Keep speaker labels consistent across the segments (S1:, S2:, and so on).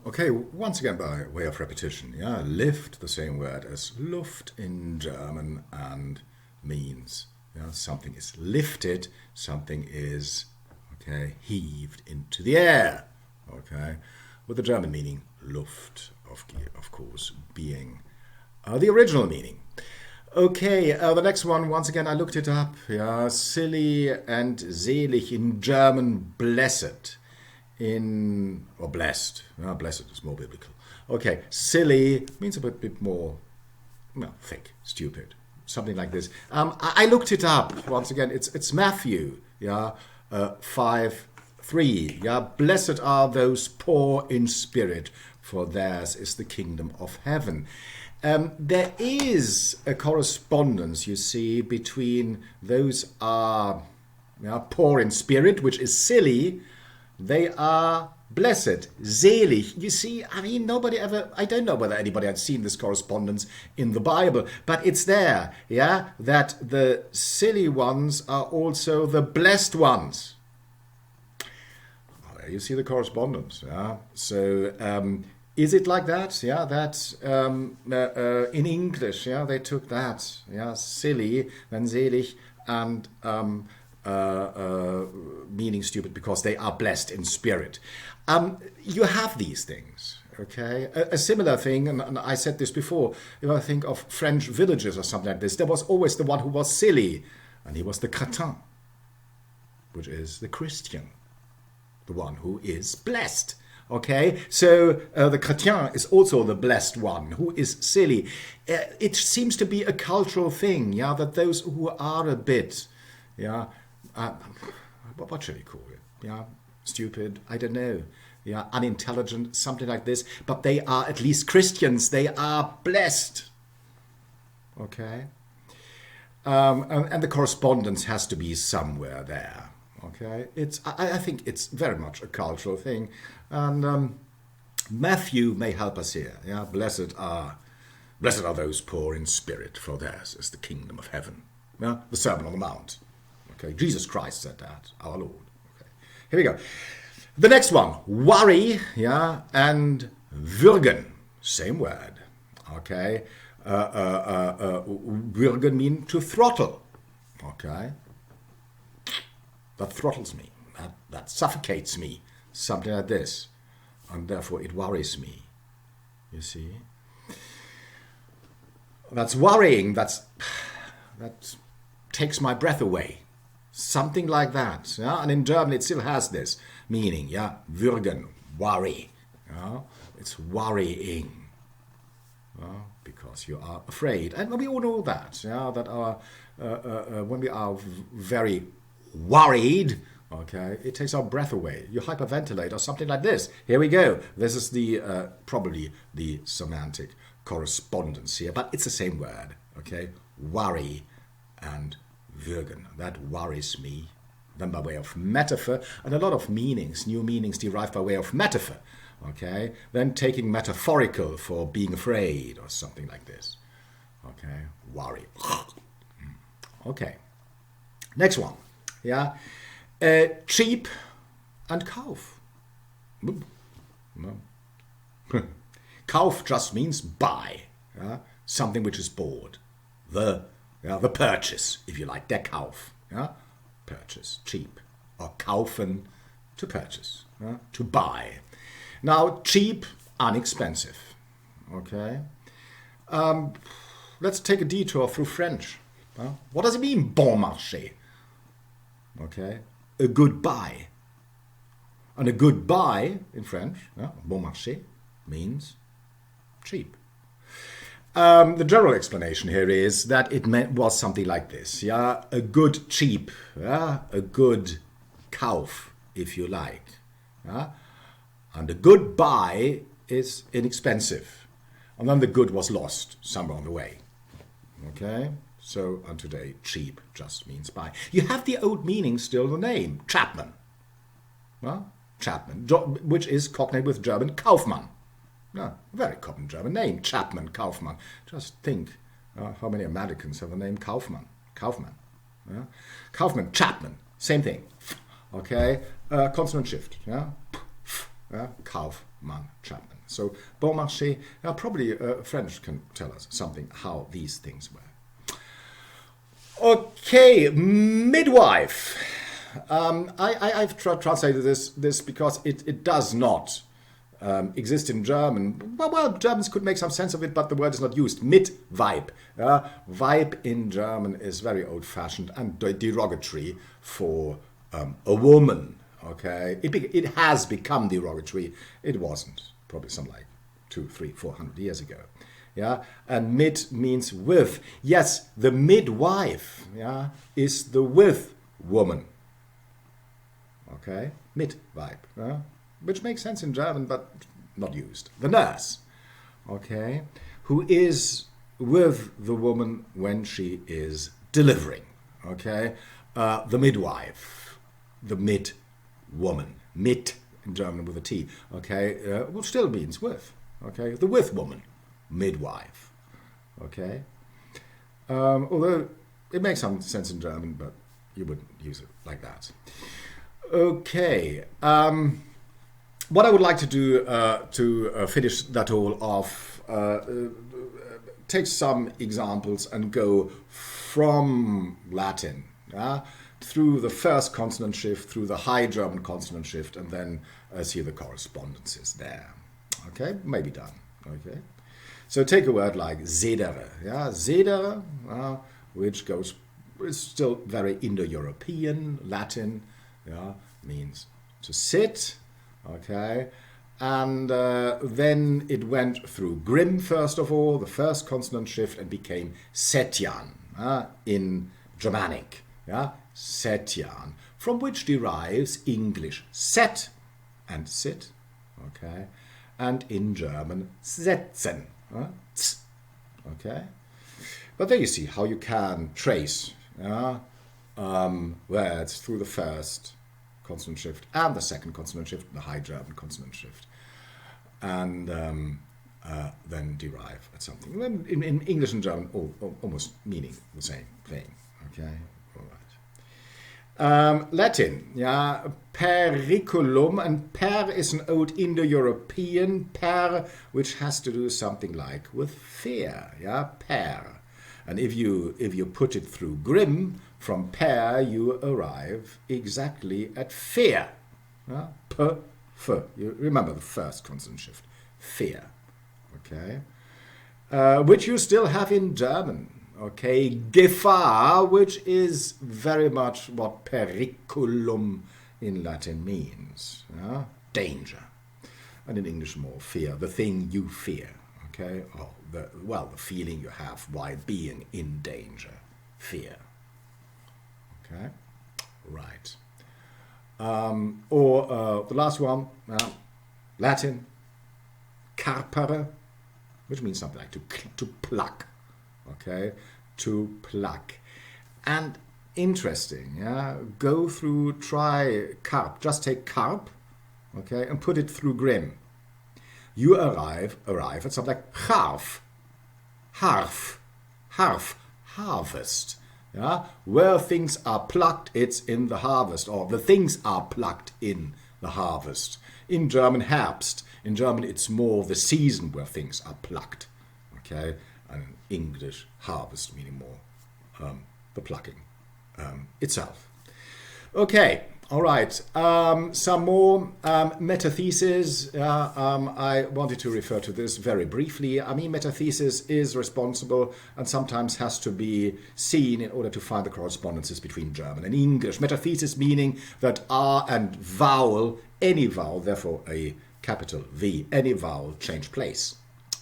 S1: Okay, once again by way of repetition, yeah, lift, the same word as Luft in German, and means, yeah, something is lifted, something is, okay, heaved into the air, okay, with the German meaning Luft, of course, being the original meaning. Okay, the next one, once again, I looked it up, yeah, silly and selig in German, blessed. Or blessed. Blessed is more biblical. Okay, silly means a bit more, thick, stupid, something like this. I looked it up once again. It's Matthew, 5:3. Yeah, blessed are those poor in spirit, for theirs is the kingdom of heaven. There is a correspondence, you see, between those are poor in spirit, which is silly. They are blessed, selig. You see, I mean, I don't know whether anybody had seen this correspondence in the Bible, but it's there, yeah, that the silly ones are also the blessed ones. There you see the correspondence, yeah. So, is it like that? Yeah, that in English, yeah, they took that, yeah, silly, then selig, and meaning stupid because they are blessed in spirit. You have these things, okay? A similar thing, and I said this before, if I think of French villages or something like this, there was always the one who was silly, and he was the crétin, which is the Christian, the one who is blessed. Okay, so the chrétien is also the blessed one who is silly. It seems to be a cultural thing, yeah, that those who are a bit, yeah, what should we call it? Yeah, stupid, I don't know. Yeah, unintelligent, something like this. But they are at least Christians. They are blessed. Okay? And the correspondence has to be somewhere there. Okay? I think it's very much a cultural thing. And Matthew may help us here. Yeah, blessed are those poor in spirit, for theirs is the kingdom of heaven. Yeah, the Sermon on the Mount. Okay, Jesus Christ said that, our Lord. Okay, here we go. The next one, worry, yeah, and würgen, same word. Okay, würgen mean to throttle. Okay, that throttles me, that suffocates me, something like this, and therefore it worries me. You see, that's worrying. That takes my breath away. Something like that, yeah? And in German it still has this meaning, yeah, würgen, worry, yeah? It's worrying, because you are afraid, and we all know that, yeah, that when we are very worried, okay, it takes our breath away. You hyperventilate or something like this. Here we go. This is the probably the semantic correspondence here, but it's the same word, okay, worry and würgen. That worries me. Then by way of metaphor, and a lot of meanings, new meanings derived by way of metaphor. Okay? Then taking metaphorical for being afraid or something like this. Okay? Worry. Okay. Next one. Yeah? Cheap and kauf. No. Kauf just means buy. Yeah? Something which is bought. The purchase, if you like, der Kauf, yeah? Purchase, cheap, or kaufen, to purchase, yeah? To buy. Now, cheap, inexpensive, okay? Let's take a detour through French. What does it mean, bon marché? Okay, a good buy. And a good buy, in French, bon marché, means cheap. The general explanation here is that it was something like this, yeah, a good cheap, yeah, a good kauf, if you like, yeah, and a good buy is inexpensive, and then the good was lost somewhere on the way, okay, so and today cheap just means buy. You have the old meaning still, the name, Chapman, well, Chapman, which is cognate with German Kaufmann. No, very common German name, Chapman, Kaufmann. Just think how many Americans have the name Kaufmann. Kaufmann. Yeah? Kaufmann, Chapman, same thing. Okay, consonant shift. Yeah, Kauf, among Chapman. So bon marché, probably French can tell us something how these things were. Okay, midwife. I've translated this because it does not exist in German. Well, Germans could make some sense of it, but the word is not used. Midweib. Weib in German is very old-fashioned and derogatory for a woman. Okay, it has become derogatory. It wasn't probably some like 200, 300, 400 years ago. Yeah, and mid means with. Yes, the midwife, yeah, is the with woman. Okay, midweib, which makes sense in German, but not used. The nurse, okay, who is with the woman when she is delivering. Okay, the midwife, the mid woman, mit in German with a T, okay, which still means with, okay, the with woman, midwife, okay, although it makes some sense in German, but you wouldn't use it like that. Okay, what I would like to do to finish that all off, take some examples and go from Latin, through the first consonant shift, through the High German consonant shift, and then see the correspondences there. Okay, maybe done. Okay, so take a word like sedere. Yeah, sedere, which is still very Indo-European, Latin. Yeah, means to sit. Okay, and then it went through Grimm first of all, the first consonant shift, and became Setjan in Germanic. Yeah, Setjan, from which derives English set and sit, okay, and in German setzen, okay. But there you see how you can trace words through the first consonant shift and the second consonant shift, the High German consonant shift, and then derive at something. Then in English and German, almost meaning the same thing, okay. Latin, yeah, periculum, and per is an old Indo-European per, which has to do something like with fear, yeah, per. And if you put it through Grimm, from per you arrive exactly at fear, yeah? P, f. You remember the first consonant shift, fear, okay, which you still have in German. Okay, Gefahr, which is very much what periculum in Latin means, danger, and in English more fear, the thing you fear, okay, or the feeling you have while being in danger, fear, okay, right, or the last one, Latin, carpere, which means something like to pluck. Okay, to pluck. And interesting, yeah, try carp, just take carp, okay, and put it through Grimm. You arrive at something like harf, harvest, yeah, where things are plucked, it's in the harvest, or the things are plucked in the harvest. In German, Herbst. In German, it's more the season where things are plucked, okay, and English, harvest, meaning more the plucking itself. Okay, all right. Some more metathesis. I wanted to refer to this very briefly. I mean, metathesis is responsible and sometimes has to be seen in order to find the correspondences between German and English. Metathesis meaning that R and vowel, any vowel, therefore a capital V, any vowel change place.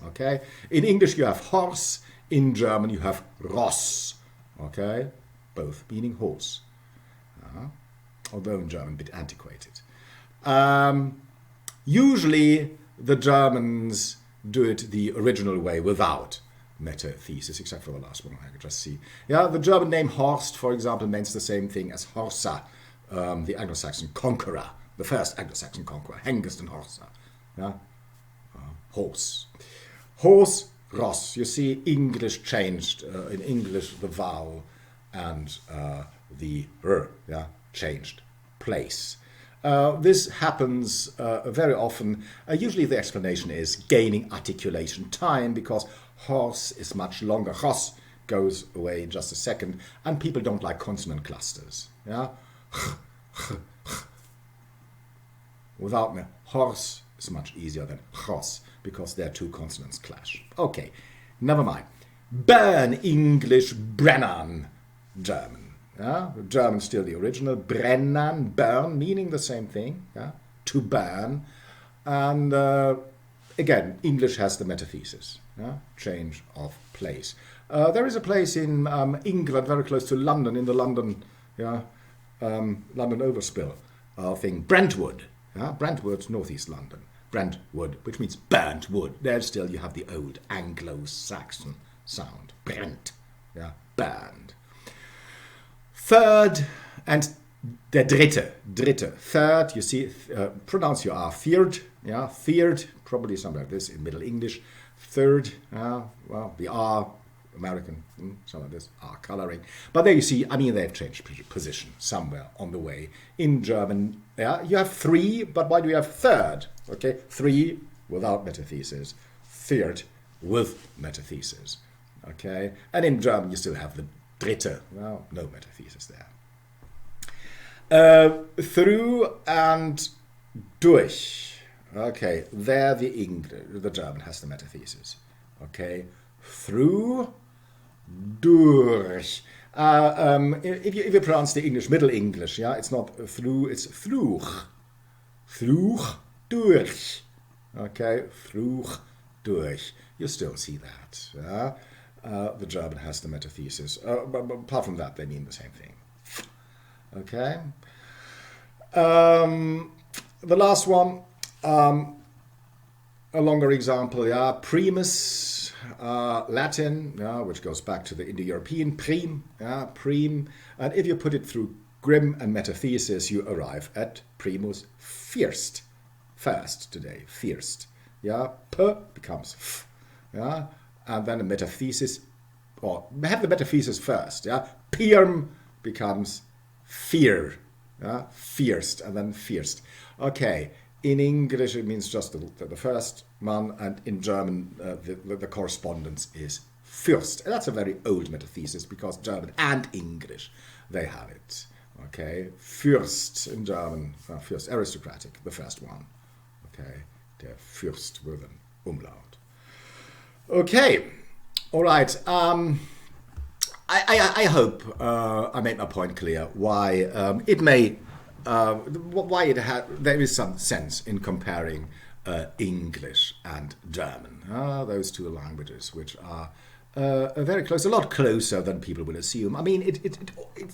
S1: Okay, in English you have horse, in German you have Ross, okay, both meaning horse, although in German a bit antiquated. Usually the Germans do it the original way without metathesis, except for the last one I could just see. Yeah, the German name Horst, for example, means the same thing as Horsa, the Anglo-Saxon conqueror, the first Anglo-Saxon conqueror, Hengist and Horsa, yeah, horse. Horse, Ross. You see, English changed. In English, the vowel and the r, yeah, changed place. This happens very often. Usually the explanation is gaining articulation time because horse is much longer. Horse goes away in just a second, and people don't like consonant clusters. Yeah, without me, horse is much easier than horse because their two consonants clash. Okay, never mind. Burn English, brennen German. Yeah? German still the original. Brennen, burn, meaning the same thing. Yeah? To burn. And again, English has the metathesis. Yeah? Change of place. There is a place in England, very close to London, in the London, London overspill thing. Brentwood. Yeah? Brentwood, northeast London. Brentwood, which means burnt wood. There still you have the old Anglo-Saxon sound. Brent. Yeah? Burned. Third and der dritte. Third, you see, pronounce your R. Third, yeah, third, probably something like this in Middle English. Third, well, the R, American, something like this, R coloring. But there you see, I mean, they've changed position somewhere on the way. In German, yeah, you have three, but why do you have third? Okay, three without metathesis, third with metathesis. Okay, and in German you still have the dritte, well, no metathesis there. Through and durch. Okay, there the German has the metathesis. Okay, through, durch. If you pronounce the English, Middle English, yeah, it's not through, it's thruch. Thruch, durch. Okay, thruch, durch. You still see that. Yeah? The German has the metathesis. But apart from that, they mean the same thing. Okay. The last one, a longer example, yeah. Primus, Latin, yeah, which goes back to the Indo-European, prim, yeah, prim. And if you put it through Grimm and metathesis, you arrive at primus first. First today, first. Yeah, p becomes f. Yeah. And then a metathesis, or have the metathesis first, yeah? Pirm becomes fear, yeah? First, and then first. Okay, in English it means just the first one, and in German the correspondence is Fürst. And that's a very old metathesis because German and English, they have it. Okay, Fürst in German, Fürst, aristocratic, the first one. Okay, der Fürst with an umlaut. Okay, all right. I hope I made my point clear. Why there is some sense in comparing English and German. Those two languages, which are very close, a lot closer than people will assume. I mean,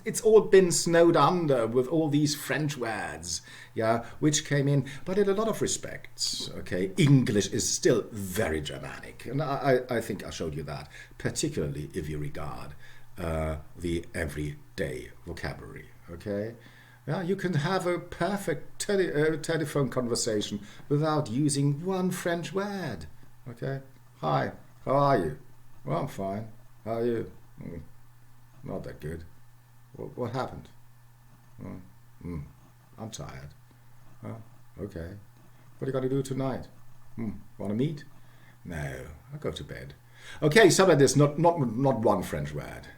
S1: it's all been snowed under with all these French words, yeah, which came in. But in a lot of respects, okay, English is still very Germanic, and I think I showed you that, particularly if you regard the everyday vocabulary. Okay, yeah, you can have a perfect telephone conversation without using one French word. Okay, hi, how are you? Well, I'm fine. How are you? Not that good. What happened? I'm tired. Okay. What are you going to do tonight? Want to meet? No, I'll go to bed. Okay, some of this, not one French word.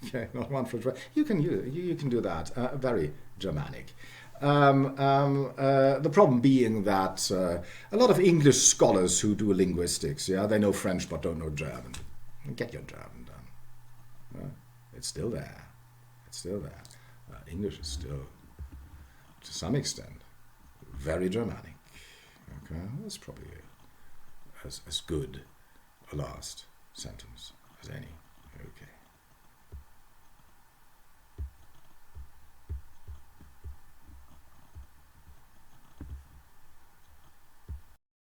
S1: Okay, not one French word. You can do that. Very Germanic. The problem being that a lot of English scholars who do linguistics, yeah, they know French but don't know German. Get your German done. It's still there. It's still there. English is still, to some extent, very Germanic. Okay, that's probably as good a last sentence as any. Okay.